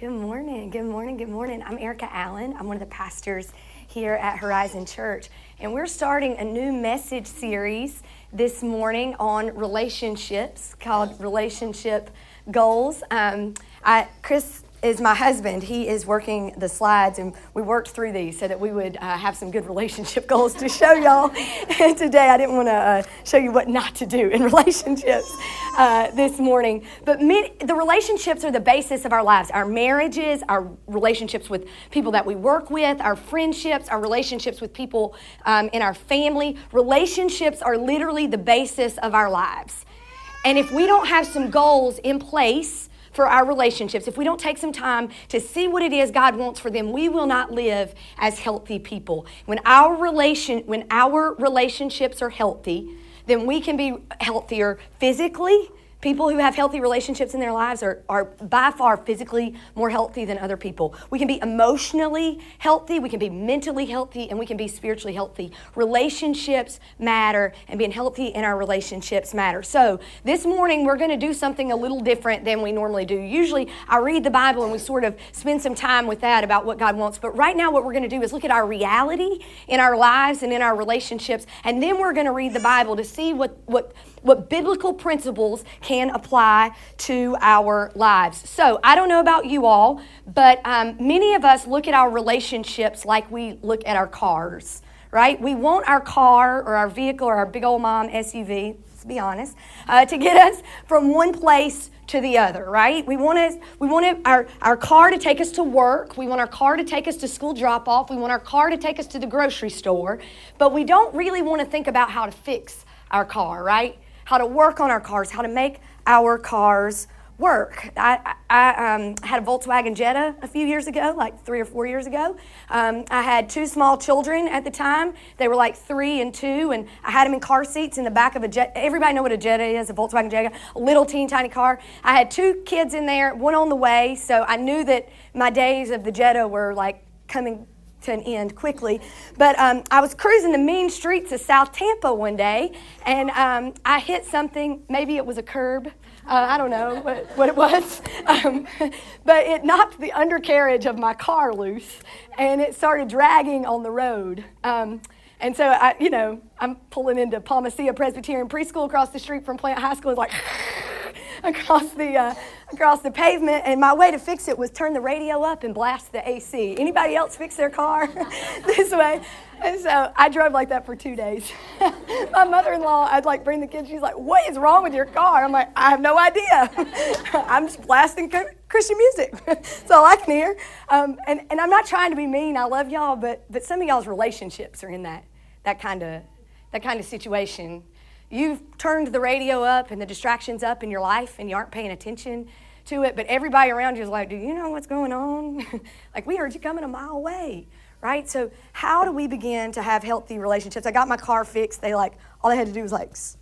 Good morning, good morning, good morning. I'm Erica Allen. I'm one of the pastors here at Horizon Church. And we're starting a new message series this morning on relationships called Relationship Goals. Chris is my husband. He is working the slides, and we worked through these so that we would have some good relationship goals to show y'all. And today I didn't want to show you what not to do in relationships this morning. But the relationships are the basis of our lives. Our marriages, our relationships with people that we work with, our friendships, our relationships with people in our family. Relationships are literally the basis of our lives. And if we don't have some goals in place for our relationships, if we don't take some time to see what it is God wants for them, we will not live as healthy people. When our relationships are healthy, then we can be healthier physically. People who have healthy relationships in their lives are by far physically more healthy than other people. We can be emotionally healthy, we can be mentally healthy, and we can be spiritually healthy. Relationships matter, and being healthy in our relationships matter. So this morning we're going to do something a little different than we normally do. Usually I read the Bible and we sort of spend some time with that about what God wants. But right now what we're going to do is look at our reality in our lives and in our relationships, and then we're going to read the Bible to see what biblical principles can apply to our lives. So I don't know about you all, but many of us look at our relationships like we look at our cars, right? We want our car or our vehicle or our big old mom SUV, let's be honest, to get us from one place to the other, right? We want our car to take us to work. We want our car to take us to school drop-off. We want our car to take us to the grocery store. But we don't really want to think about how to fix our car, right? How to work on our cars, how to make our cars work. I had a Volkswagen Jetta a few years ago, like 3 or 4 years ago. I had 2 small children at the time. They were like 3 and 2, and I had them in car seats in the back of a Jetta. Everybody know what a Jetta is, a Volkswagen Jetta, a little teeny tiny car. I had 2 kids in there, one on the way, so I knew that my days of the Jetta were like coming to an end quickly. But I was cruising the mean streets of South Tampa one day, and I hit something. Maybe it was a curb. I don't know what it was. But it knocked the undercarriage of my car loose, and it started dragging on the road. And so, I'm pulling into Palmacia Presbyterian Preschool across the street from Plant High School. It's like across the pavement, and my way to fix it was turn the radio up and blast the AC. Anybody else fix their car this way? And so I drove like that for 2 days. My mother-in-law, I'd like bring the kids. She's like, "What is wrong with your car?" I'm like, "I have no idea. I'm just blasting Christian music. That's all I can hear." And I'm not trying to be mean. I love y'all, but some of y'all's relationships are in that kind of situation. You've turned the radio up and the distractions up in your life, and you aren't paying attention to it, but everybody around you is like, "Do you know what's going on?" Like, we heard you coming a mile away, right? So how do we begin to have healthy relationships? I got my car fixed. All they had to do was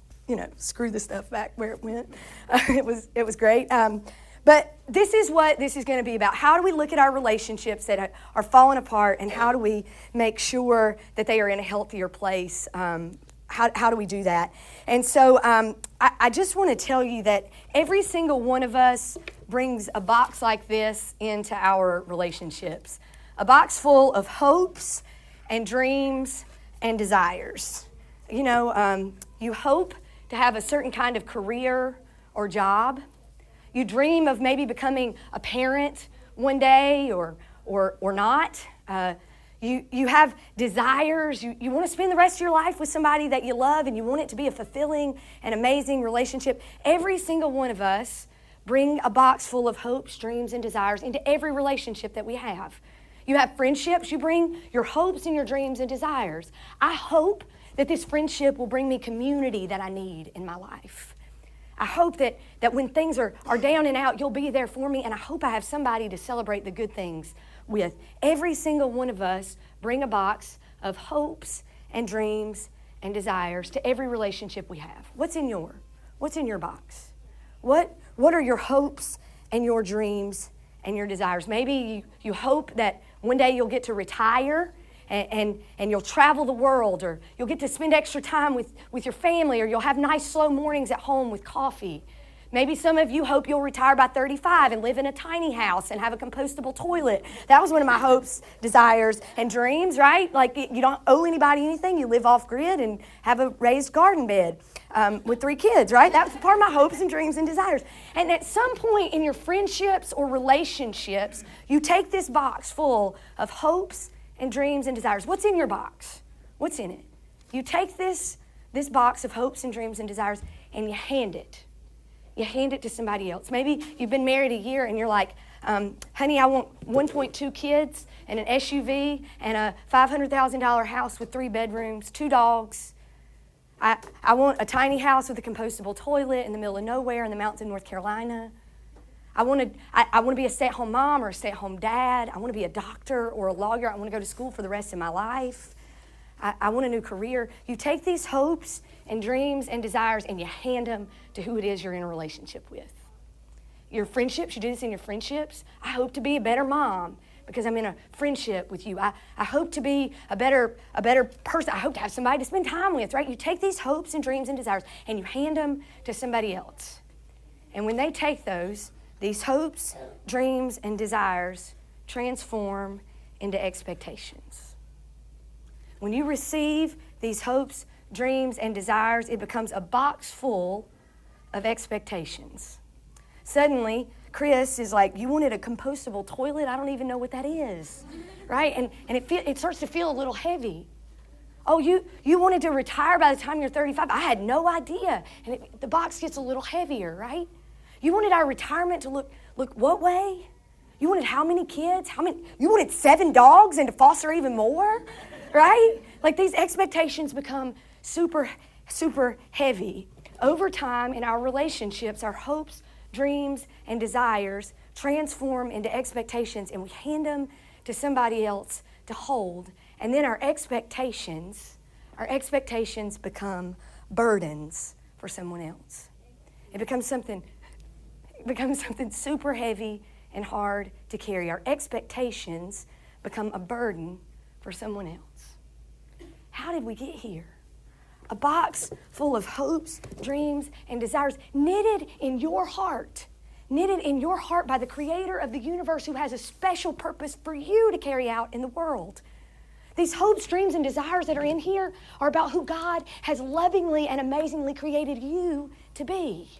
screw the stuff back where it went. It was great. But this is what this is going to be about. How do we look at our relationships that are falling apart, and how do we make sure that they are in a healthier place? How do we do that? And so I just want to tell you that every single one of us brings a box like this into our relationships. A box full of hopes and dreams and desires. You hope to have a certain kind of career or job. You dream of maybe becoming a parent one day or not. You have desires. You want to spend the rest of your life with somebody that you love, and you want it to be a fulfilling and amazing relationship. Every single one of us bring a box full of hopes, dreams, and desires into every relationship that we have. You have friendships. You bring your hopes and your dreams and desires. I hope that this friendship will bring me community that I need in my life. I hope that when things are down and out, you'll be there for me, and I hope I have somebody to celebrate the good things with. Every single one of us bring a box of hopes and dreams and desires to every relationship we have. What's in your box? What are your hopes and your dreams and your desires? Maybe you hope that one day you'll get to retire and you'll travel the world, or you'll get to spend extra time with your family, or you'll have nice slow mornings at home with coffee. Maybe some of you hope you'll retire by 35 and live in a tiny house and have a compostable toilet. That was one of my hopes, desires, and dreams, right? Like you don't owe anybody anything. You live off grid and have a raised garden bed with 3 kids, right? That was part of my hopes and dreams and desires. And at some point in your friendships or relationships, you take this box full of hopes and dreams and desires. What's in your box? What's in it? You take this box of hopes and dreams and desires and you hand it. You hand it to somebody else. Maybe you've been married a year and you're like, honey, I want 1.2 kids and an SUV and a $500,000 house with 3 bedrooms, 2 dogs. I want a tiny house with a compostable toilet in the middle of nowhere in the mountains of North Carolina. I want to be a stay-at-home mom or a stay-at-home dad. I want to be a doctor or a lawyer. I want to go to school for the rest of my life. I want a new career. You take these hopes and dreams and desires and you hand them to who it is you're in a relationship with. Your friendships, you do this in your friendships. I hope to be a better mom because I'm in a friendship with you. I hope to be a better person. I hope to have somebody to spend time with, right? You take these hopes and dreams and desires and you hand them to somebody else. And when they take these hopes, dreams, and desires transform into expectations. When you receive these hopes, dreams, and desires, it becomes a box full of expectations. Suddenly, Chris is like, you wanted a compostable toilet? I don't even know what that is, right? And it starts to feel a little heavy. Oh, you wanted to retire by the time you're 35? I had no idea. And the box gets a little heavier, right? You wanted our retirement to look what way? You wanted how many kids? You wanted 7 dogs and to foster even more? Right? Like these expectations become super, super heavy. Over time in our relationships, our hopes, dreams, and desires transform into expectations and we hand them to somebody else to hold. And then our expectations become burdens for someone else. It becomes something super heavy and hard to carry. Our expectations become a burden for someone else. How did we get here? A box full of hopes, dreams, and desires knitted in your heart by the creator of the universe who has a special purpose for you to carry out in the world. These hopes, dreams, and desires that are in here are about who God has lovingly and amazingly created you to be.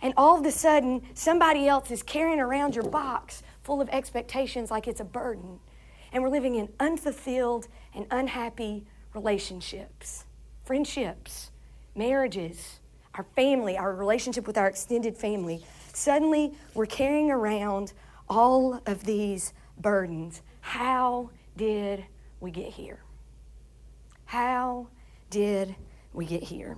And all of a sudden, somebody else is carrying around your box full of expectations like it's a burden. And we're living in unfulfilled and unhappy relationships, friendships, marriages, our family, our relationship with our extended family. Suddenly, we're carrying around all of these burdens. How did we get here? How did we get here?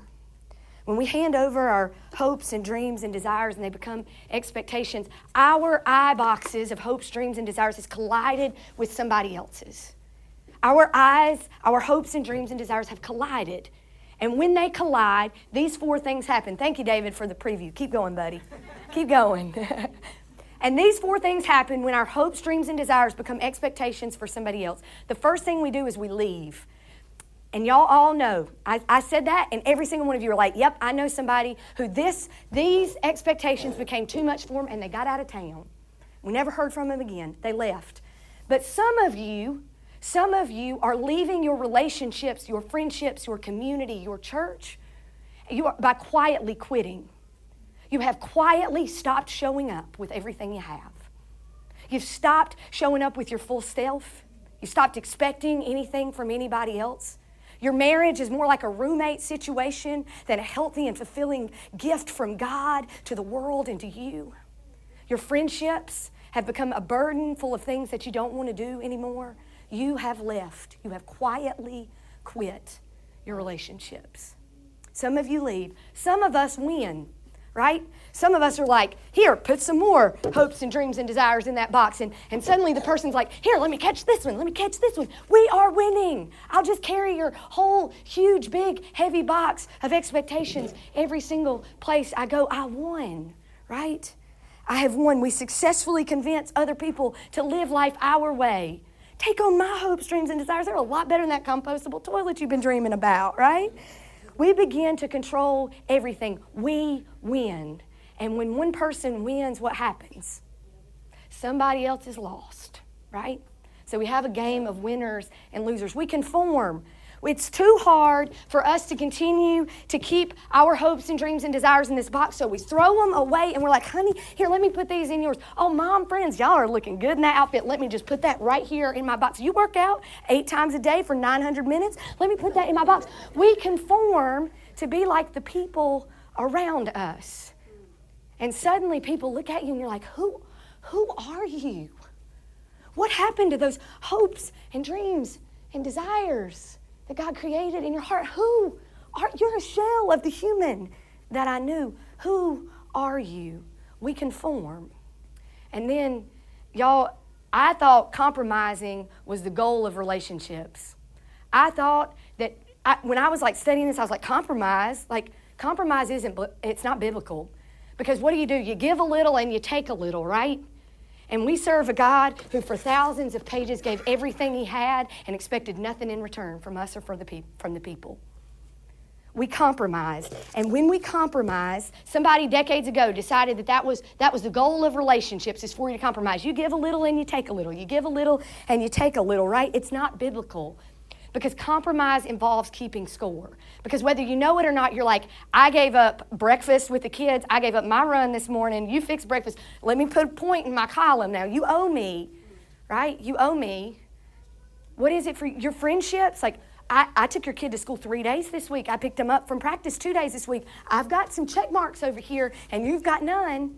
When we hand over our hopes and dreams and desires and they become expectations, our eye boxes of hopes, dreams, and desires has collided with somebody else's. Our eyes, our hopes and dreams and desires have collided. And when they collide, these 4 things happen. Thank you, David, for the preview. Keep going, buddy. Keep going. And these 4 things happen when our hopes, dreams, and desires become expectations for somebody else. The first thing we do is we leave. And y'all all know, I said that, and every single one of you are like, yep, I know somebody who these expectations became too much for them, and they got out of town. We never heard from them again. They left. But some of you are leaving your relationships, your friendships, your community, your church, by quietly quitting. You have quietly stopped showing up with everything you have. You've stopped showing up with your full self. You stopped expecting anything from anybody else. Your marriage is more like a roommate situation than a healthy and fulfilling gift from God to the world and to you. Your friendships have become a burden full of things that you don't want to do anymore. You have left. You have quietly quit your relationships. Some of you leave. Some of us win, right? Some of us are like, here, put some more hopes and dreams and desires in that box. And suddenly the person's like, here, let me catch this one. Let me catch this one. We are winning. I'll just carry your whole huge, big, heavy box of expectations every single place I go. I won, right? I have won. We successfully convince other people to live life our way. Take on my hopes, dreams, and desires. They're a lot better than that compostable toilet you've been dreaming about, right? we begin to control everything. We win. And when one person wins, what happens? Somebody else is lost, right? So we have a game of winners and losers. We conform. It's too hard for us to continue to keep our hopes and dreams and desires in this box, so we throw them away and we're like, honey, here, let me put these in yours. Oh, mom, friends, y'all are looking good in that outfit. Let me just put that right here in my box. You work out 8 times a day for 900 minutes. Let me put that in my box. We conform to be like the people around us. And suddenly people look at you and you're like, who are you? What happened to those hopes and dreams and desires that God created in your heart? You're a shell of the human that I knew. Who are you? We conform. And then, y'all, I thought compromising was the goal of relationships. I thought that when I was like studying this, I was like, compromise it's not biblical. Because what do? You give a little and you take a little, right? And we serve a God who for thousands of pages gave everything he had and expected nothing in return from us or from the people. We compromised. And when we compromise, somebody decades ago decided that was the goal of relationships, is for you to compromise. You give a little and you take a little. You give a little and you take a little, right? It's not biblical. Because compromise involves keeping score. Because whether you know it or not, you're like, I gave up breakfast with the kids. I gave up my run this morning. You fixed breakfast. Let me put a point in my column now. You owe me, right? You owe me. What is it for your friendships? Like, I took your kid to school 3 days this week. I picked him up from practice 2 days this week. I've got some check marks over here, and you've got none.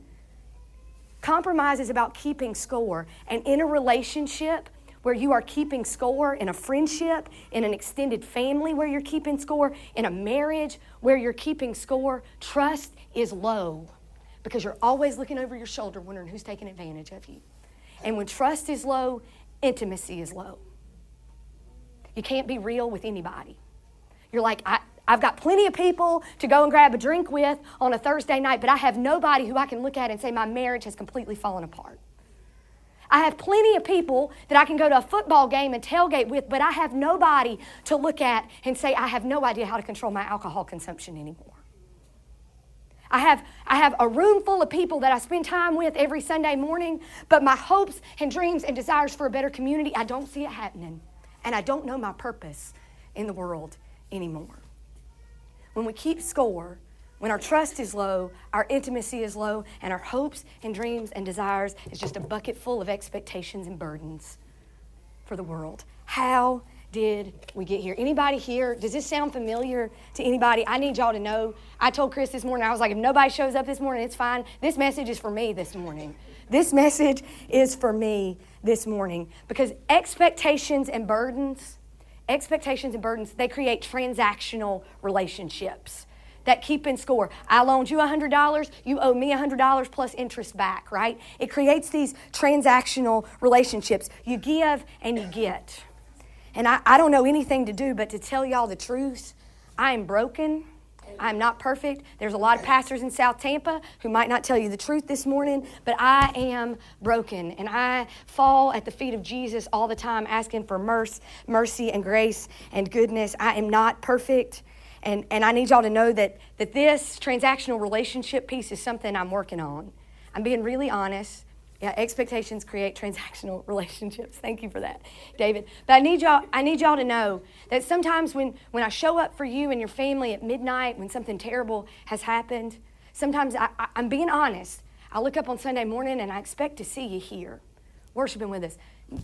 Compromise is about keeping score. And in a relationship where you are keeping score, in a friendship, in an extended family where you're keeping score, in a marriage where you're keeping score, trust is low because you're always looking over your shoulder wondering who's taking advantage of you. And when trust is low, intimacy is low. You can't be real with anybody. You're like, I've got plenty of people to go and grab a drink with on a Thursday night, but I have nobody who I can look at and say my marriage has completely fallen apart. I have plenty of people that I can go to a football game and tailgate with, but I have nobody to look at and say, I have no idea how to control my alcohol consumption anymore. I have a room full of people that I spend time with every Sunday morning, but my hopes and dreams and desires for a better community, I don't see it happening. And I don't know my purpose in the world anymore. When we keep score, when our trust is low, our intimacy is low, and our hopes and dreams and desires is just a bucket full of expectations and burdens for the world. How did we get here? Anybody here, does this sound familiar to anybody? I need y'all to know. I told Chris this morning, I was like, if nobody shows up this morning, it's fine. This message is for me this morning. This message is for me this morning. Because expectations and burdens, they create transactional relationships that keep in score. I loaned you $100, you owe me $100 plus interest back, right? It creates these transactional relationships. You give and you get. And I don't know anything to do but to tell y'all the truth. I am broken. I'm not perfect. There's a lot of pastors in South Tampa who might not tell you the truth this morning, but I am broken. And I fall at the feet of Jesus all the time asking for mercy and grace and goodness. I am not perfect. And I need y'all to know that this transactional relationship piece is something I'm working on. I'm being really honest. Yeah, expectations create transactional relationships. Thank you for that, David. But I need y'all to know that sometimes when I show up for you and your family at midnight when something terrible has happened, sometimes I'm being honest. I look up on Sunday morning and I expect to see you here, worshiping with us.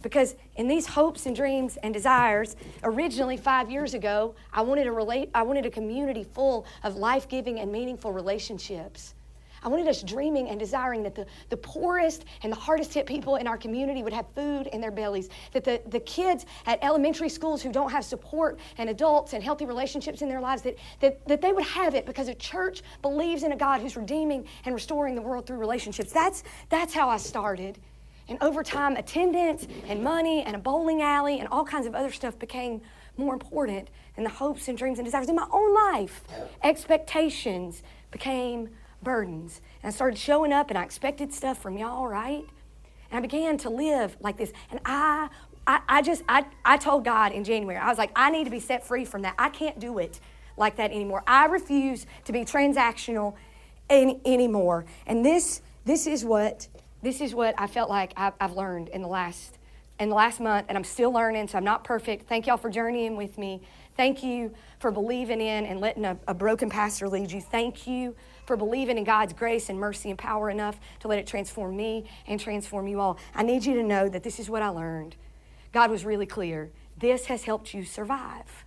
Because in these hopes and dreams and desires, originally 5 years ago, I wanted a community full of life-giving and meaningful relationships. I wanted us dreaming and desiring that the poorest and the hardest hit people in our community would have food in their bellies, that the kids at elementary schools who don't have support and adults and healthy relationships in their lives, that they would have it because a church believes in a God who's redeeming and restoring the world through relationships. That's how I started. And over time, attendance and money and a bowling alley and all kinds of other stuff became more important than the hopes and dreams and desires in my own life. Expectations became burdens. And I started showing up and I expected stuff from y'all, right? And I began to live like this. And I told God in January, I was like, I need to be set free from that. I can't do it like that anymore. I refuse to be transactional anymore. And this is what I felt like I've learned in the last month, and I'm still learning, so I'm not perfect. Thank y'all for journeying with me. Thank you for believing in and letting a broken pastor lead you. Thank you for believing in God's grace and mercy and power enough to let it transform me and transform you all. I need you to know that this is what I learned. God was really clear. This has helped you survive.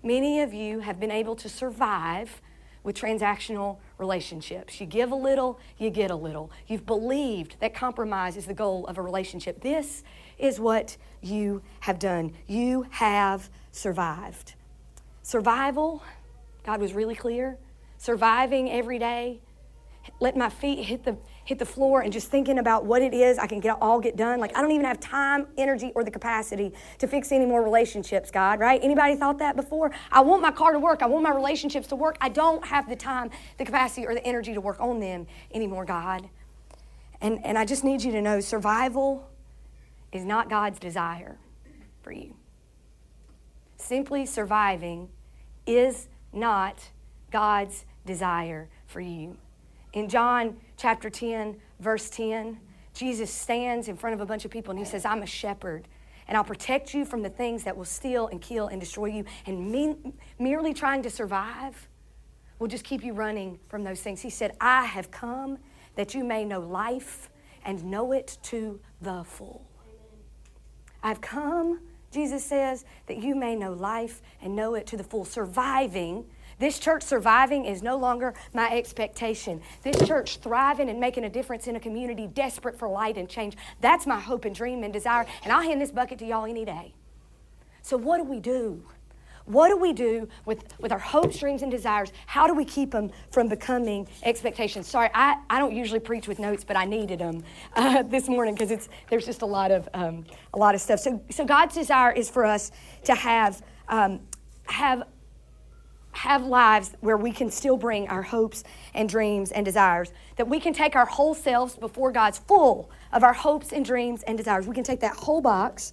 Many of you have been able to survive with transactional relationships. You give a little, you get a little. You've believed that compromise is the goal of a relationship. This is what you have done. You have survived. Survival, God was really clear. Surviving every day, letting my feet hit the floor and just thinking about what it is I can get done. Like, I don't even have time, energy, or the capacity to fix any more relationships, God, right? Anybody thought that before? I want my car to work. I want my relationships to work. I don't have the time, the capacity, or the energy to work on them anymore, God. And I just need you to know, survival is not God's desire for you. Simply surviving is not God's desire for you. In John chapter 10, verse 10, Jesus stands in front of a bunch of people and he says, I'm a shepherd, and I'll protect you from the things that will steal and kill and destroy you. And merely trying to survive will just keep you running from those things. He said, I have come that you may know life and know it to the full. I've come, Jesus says, that you may know life and know it to the full. This church surviving is no longer my expectation. This church thriving and making a difference in a community desperate for light and change, that's my hope and dream and desire. And I'll hand this bucket to y'all any day. So what do we do? What do we do with our hopes, dreams, and desires? How do we keep them from becoming expectations? Sorry, I don't usually preach with notes, but I needed them this morning because there's just a lot of stuff. So God's desire is for us to have lives where we can still bring our hopes and dreams and desires, that we can take our whole selves before God's full of our hopes and dreams and desires. We can take that whole box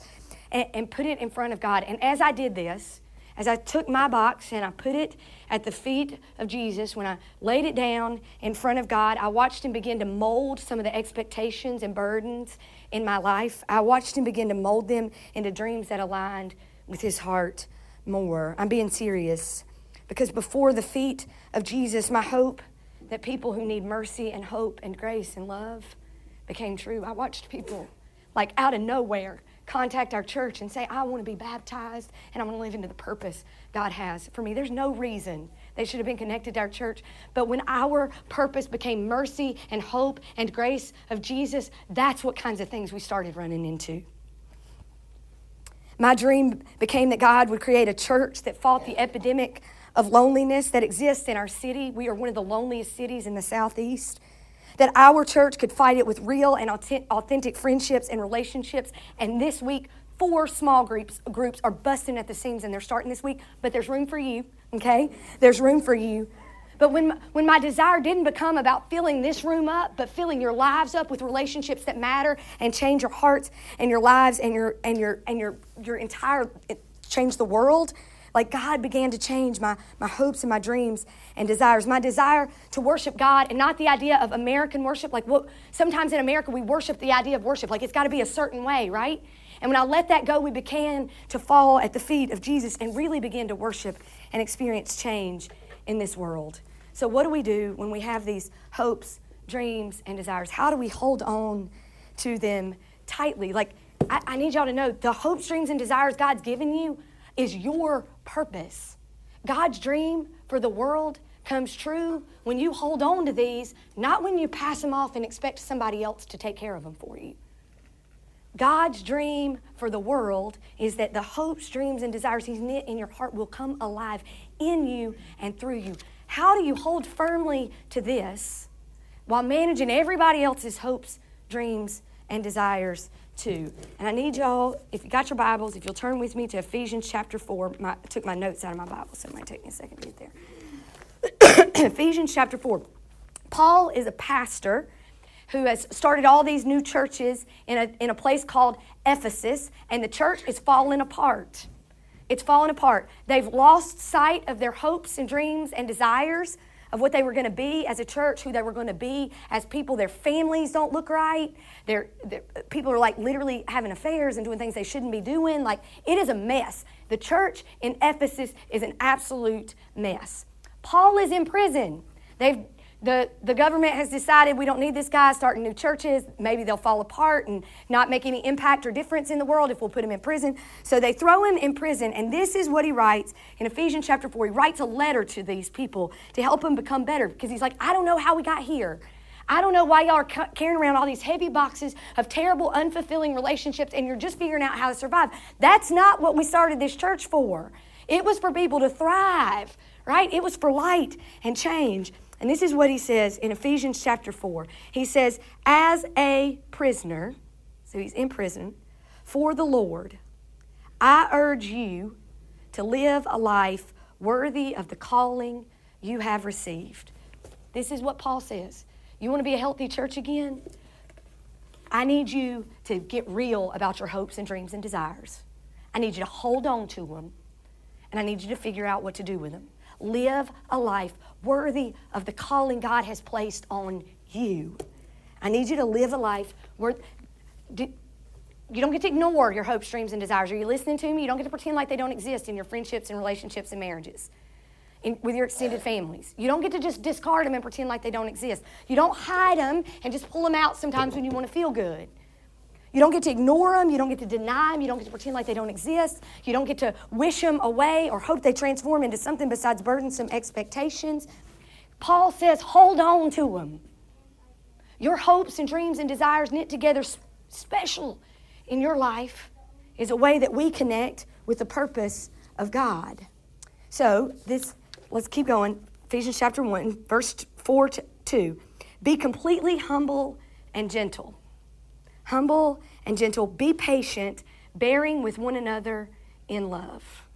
and put it in front of God. And as I did this, as I took my box and I put it at the feet of Jesus, when I laid it down in front of God, I watched him begin to mold some of the expectations and burdens in my life. I watched him begin to mold them into dreams that aligned with his heart more. I'm being serious. Because before the feet of Jesus, my hope that people who need mercy and hope and grace and love became true. I watched people, like out of nowhere, contact our church and say, I want to be baptized and I want to live into the purpose God has for me. There's no reason they should have been connected to our church. But when our purpose became mercy and hope and grace of Jesus, that's what kinds of things we started running into. My dream became that God would create a church that fought the epidemic of loneliness that exists in our city. We are one of the loneliest cities in the Southeast. That our church could fight it with real and authentic friendships and relationships. And this week, 4 small groups are busting at the seams, and they're starting this week. But there's room for you, okay? There's room for you. But when my desire didn't become about filling this room up, but filling your lives up with relationships that matter and change your hearts and your lives and your entire change the world. Like, God began to change my hopes and my dreams and desires. My desire to worship God, and not the idea of American worship. Like, what sometimes in America we worship the idea of worship. Like, it's got to be a certain way, right? And when I let that go, we began to fall at the feet of Jesus and really begin to worship and experience change in this world. So what do we do when we have these hopes, dreams, and desires? How do we hold on to them tightly? Like, I need y'all to know, the hopes, dreams, and desires God's given you is your purpose. God's dream for the world comes true when you hold on to these, not when you pass them off and expect somebody else to take care of them for you. God's dream for the world is that the hopes, dreams, and desires He's knit in your heart will come alive in you and through you. How do you hold firmly to this while managing everybody else's hopes, dreams, and desires too? And I need y'all, if you got your Bibles, if you'll turn with me to Ephesians chapter 4. I took my notes out of my Bible, so it might take me a second to get there. Ephesians chapter 4. Paul is a pastor who has started all these new churches in a place called Ephesus, and the church is falling apart. It's fallen apart. They've lost sight of their hopes and dreams and desires of what they were going to be as a church, who they were going to be as people. Their families don't look right. People are like literally having affairs and doing things they shouldn't be doing. Like, it is a mess. The church in Ephesus is an absolute mess. Paul is in prison. The government has decided we don't need this guy starting new churches. Maybe they'll fall apart and not make any impact or difference in the world if we'll put him in prison. So they throw him in prison, and this is what he writes in Ephesians chapter 4. He writes a letter to these people to help them become better, because he's like, I don't know how we got here. I don't know why y'all are carrying around all these heavy boxes of terrible, unfulfilling relationships, and you're just figuring out how to survive. That's not what we started this church for. It was for people to thrive, right? It was for light and change. And this is what he says in Ephesians chapter 4. He says, as a prisoner, so he's in prison, for the Lord, I urge you to live a life worthy of the calling you have received. This is what Paul says. You want to be a healthy church again? I need you to get real about your hopes and dreams and desires. I need you to hold on to them, and I need you to figure out what to do with them. Live a life worthy of the calling God has placed on you. I need you to live a life where you don't get to ignore your hopes, dreams, and desires. Are you listening to me? You don't get to pretend like they don't exist in your friendships and relationships and marriages, with your extended families. You don't get to just discard them and pretend like they don't exist. You don't hide them and just pull them out sometimes when you want to feel good. You don't get to ignore them. You don't get to deny them. You don't get to pretend like they don't exist. You don't get to wish them away or hope they transform into something besides burdensome expectations. Paul says, hold on to them. Your hopes and dreams and desires knit together special in your life is a way that we connect with the purpose of God. So let's keep going. Ephesians chapter 1, verse 4 to 2. Be completely humble and gentle. Humble and gentle. Be patient, bearing with one another in love.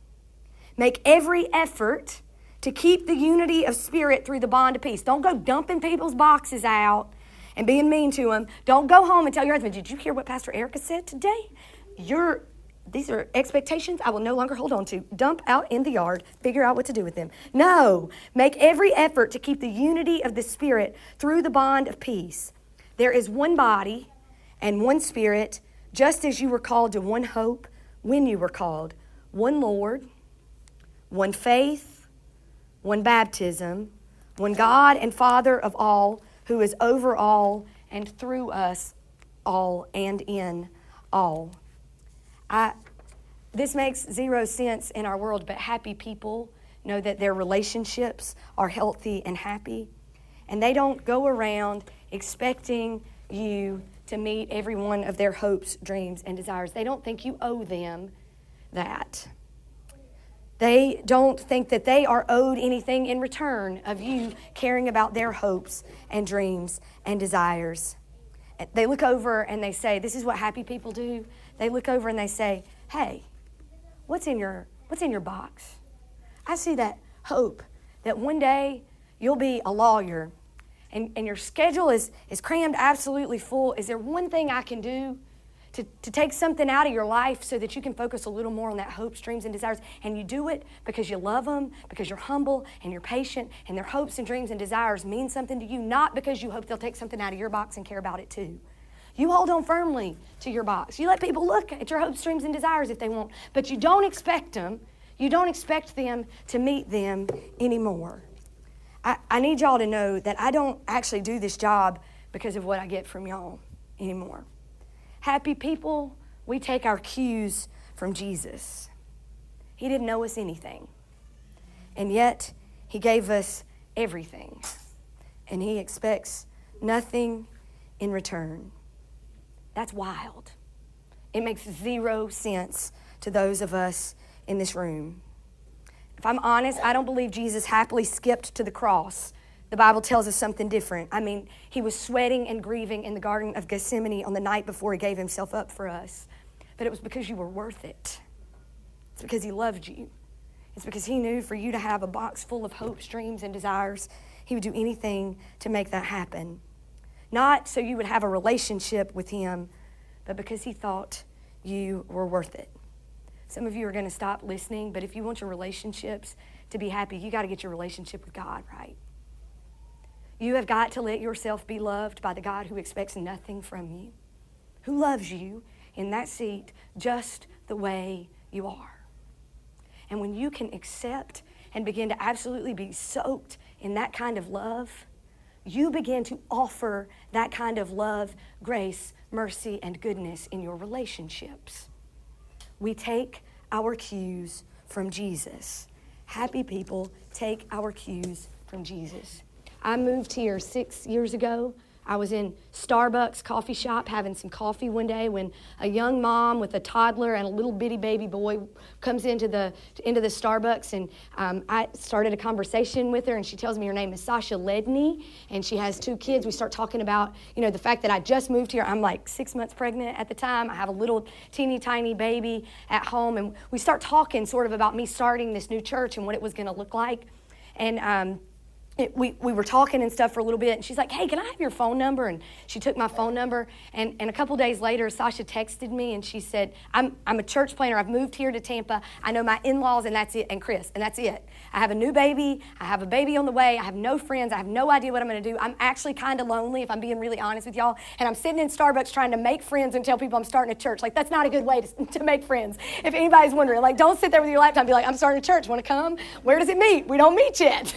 Make every effort to keep the unity of spirit through the bond of peace. Don't go dumping people's boxes out and being mean to them. Don't go home and tell your husband, did you hear what Pastor Erica said today? These are expectations I will no longer hold on to. Dump out in the yard. Figure out what to do with them. No. Make every effort to keep the unity of the Spirit through the bond of peace. There is one body and one Spirit, just as you were called to one hope when you were called. One Lord, one faith, one baptism, one God and Father of all, who is over all and through us all and in all. This makes zero sense in our world, but happy people know that their relationships are healthy and happy, and they don't go around expecting you to meet every one of their hopes, dreams, and desires. They don't think you owe them that. They don't think that they are owed anything in return of you caring about their hopes and dreams and desires. They look over and they say, this is what happy people do. They look over and they say, hey, what's in your box? I see that hope that one day you'll be a lawyer and your schedule is crammed absolutely full. Is there one thing I can do to take something out of your life so that you can focus a little more on that hopes, dreams, and desires? And you do it because you love them, because you're humble and you're patient, and their hopes and dreams and desires mean something to you, not because you hope they'll take something out of your box and care about it too. You hold on firmly to your box. You let people look at your hopes, dreams, and desires if they want, but you don't expect them. You don't expect them to meet them anymore. I need y'all to know that I don't actually do this job because of what I get from y'all anymore. Happy people, we take our cues from Jesus. He didn't know us anything, and yet he gave us everything, and he expects nothing in return. That's wild. It makes zero sense to those of us in this room. If I'm honest, I don't believe Jesus happily skipped to the cross. The Bible tells us something different. I mean, he was sweating and grieving in the Garden of Gethsemane on the night before he gave himself up for us. But it was because you were worth it. It's because he loved you. It's because he knew for you to have a box full of hopes, dreams, and desires, he would do anything to make that happen. Not so you would have a relationship with him, but because he thought you were worth it. Some of you are going to stop listening, but if you want your relationships to be happy, you got to get your relationship with God right. You have got to let yourself be loved by the God who expects nothing from you, who loves you in that seat just the way you are. And when you can accept and begin to absolutely be soaked in that kind of love, you begin to offer that kind of love, grace, mercy, and goodness in your relationships. We take our cues from Jesus. Happy people take our cues from Jesus. I moved here 6 years ago. I was in Starbucks coffee shop having some coffee one day when a young mom with a toddler and a little bitty baby boy comes into the Starbucks, and I started a conversation with her, and she tells me her name is Sasha Ledney, and she has 2 kids. We start talking about, the fact that I just moved here. I'm like 6 months pregnant at the time. I have a little teeny tiny baby at home, and we start talking sort of about me starting this new church and what it was going to look like. And we were talking and stuff for a little bit, and she's like, hey, can I have your phone number? And she took my phone number, and a couple days later, Sasha texted me, and she said, I'm a church planner. I've moved here to Tampa. I know my in-laws, and that's it, and Chris, and that's it. I have a new baby. I have a baby on the way. I have no friends. I have no idea what I'm going to do. I'm actually kind of lonely, if I'm being really honest with y'all, and I'm sitting in Starbucks trying to make friends and tell people I'm starting a church. Like, that's not a good way to make friends. If anybody's wondering, like, don't sit there with your laptop and be like, I'm starting a church. Want to come? Where does it meet? We don't meet yet.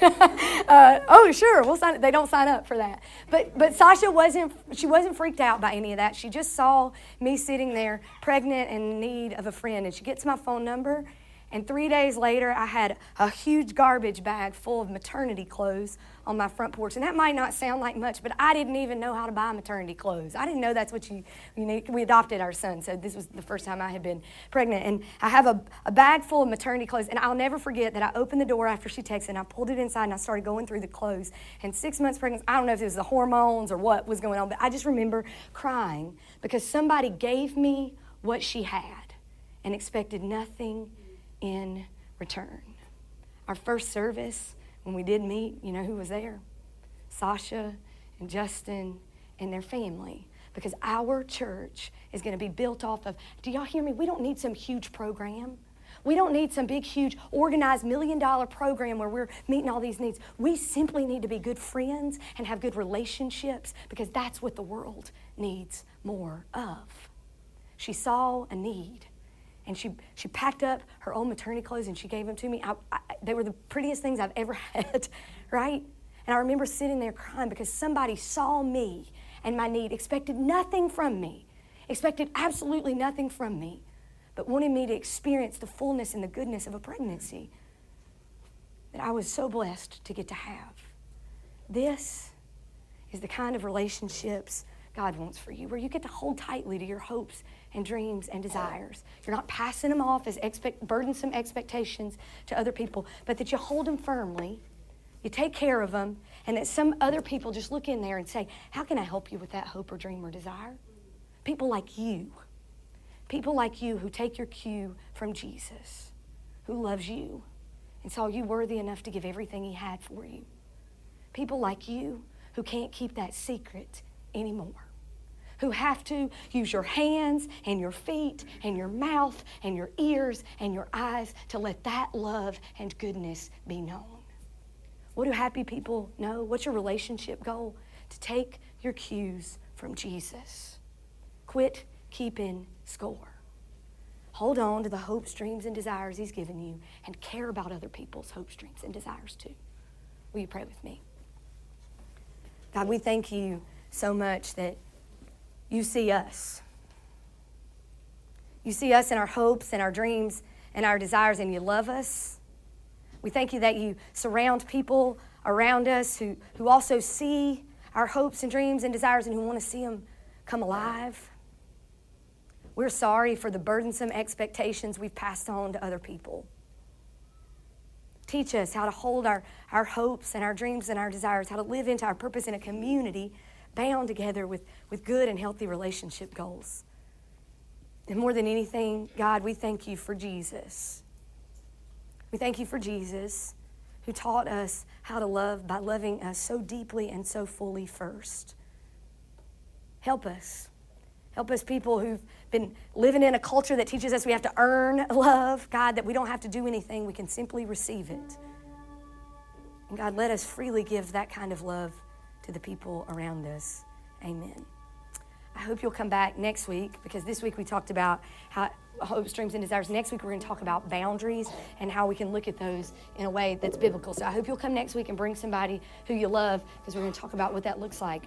Oh, sure, we'll sign. They don't sign up for that. But Sasha wasn't freaked out by any of that. She just saw me sitting there, pregnant and in need of a friend, and she gets my phone number. And 3 days later, I had a huge garbage bag full of maternity clothes on my front porch. And that might not sound like much, but I didn't even know how to buy maternity clothes. I didn't know that's what you need. We adopted our son, so this was the first time I had been pregnant. And I have a bag full of maternity clothes, and I'll never forget that I opened the door after she texted, and I pulled it inside, and I started going through the clothes. And 6 months pregnant, I don't know if it was the hormones or what was going on, but I just remember crying because somebody gave me what she had and expected nothing in return. Our first service, when we did meet, you know who was there? Sasha and Justin and their family. Because our church is going to be built off of, do y'all hear me? We don't need some huge program. We don't need some big, huge, organized $1 million program where we're meeting all these needs. We simply need to be good friends and have good relationships because that's what the world needs more of. She saw a need. And she packed up her old maternity clothes and she gave them to me. They were the prettiest things I've ever had, right? And I remember sitting there crying because somebody saw me and my need, expected nothing from me, expected absolutely nothing from me, but wanted me to experience the fullness and the goodness of a pregnancy that I was so blessed to get to have. This is the kind of relationships God wants for you, where you get to hold tightly to your hopes and dreams and desires. You're not passing them off as burdensome expectations to other people, but that you hold them firmly, you take care of them, and that some other people just look in there and say, how can I help you with that hope or dream or desire? People like you who take your cue from Jesus, who loves you and saw you worthy enough to give everything he had for you. People like you who can't keep that secret anymore, who have to use your hands and your feet and your mouth and your ears and your eyes to let that love and goodness be known. What do happy people know? What's your relationship goal? To take your cues from Jesus. Quit keeping score. Hold on to the hopes, dreams, and desires he's given you and care about other people's hopes, dreams, and desires too. Will you pray with me? God, we thank you so much that you see us. You see us in our hopes and our dreams and our desires, and you love us. We thank you that you surround people around us who also see our hopes and dreams and desires and who want to see them come alive. We're sorry for the burdensome expectations we've passed on to other people. Teach us how to hold our hopes and our dreams and our desires, how to live into our purpose in a community bound together with good and healthy relationship goals. And more than anything, God, we thank you for Jesus. We thank you for Jesus, who taught us how to love by loving us so deeply and so fully first. Help us Help us people who've been living in a culture that teaches us we have to earn love. God, that we don't have to do anything. We can simply receive it. And God, let us freely give that kind of love to the people around us. Amen. I hope you'll come back next week, because this week we talked about how hopes, dreams, and desires. Next week we're going to talk about boundaries and how we can look at those in a way that's biblical. So I hope you'll come next week and bring somebody who you love, because we're going to talk about what that looks like.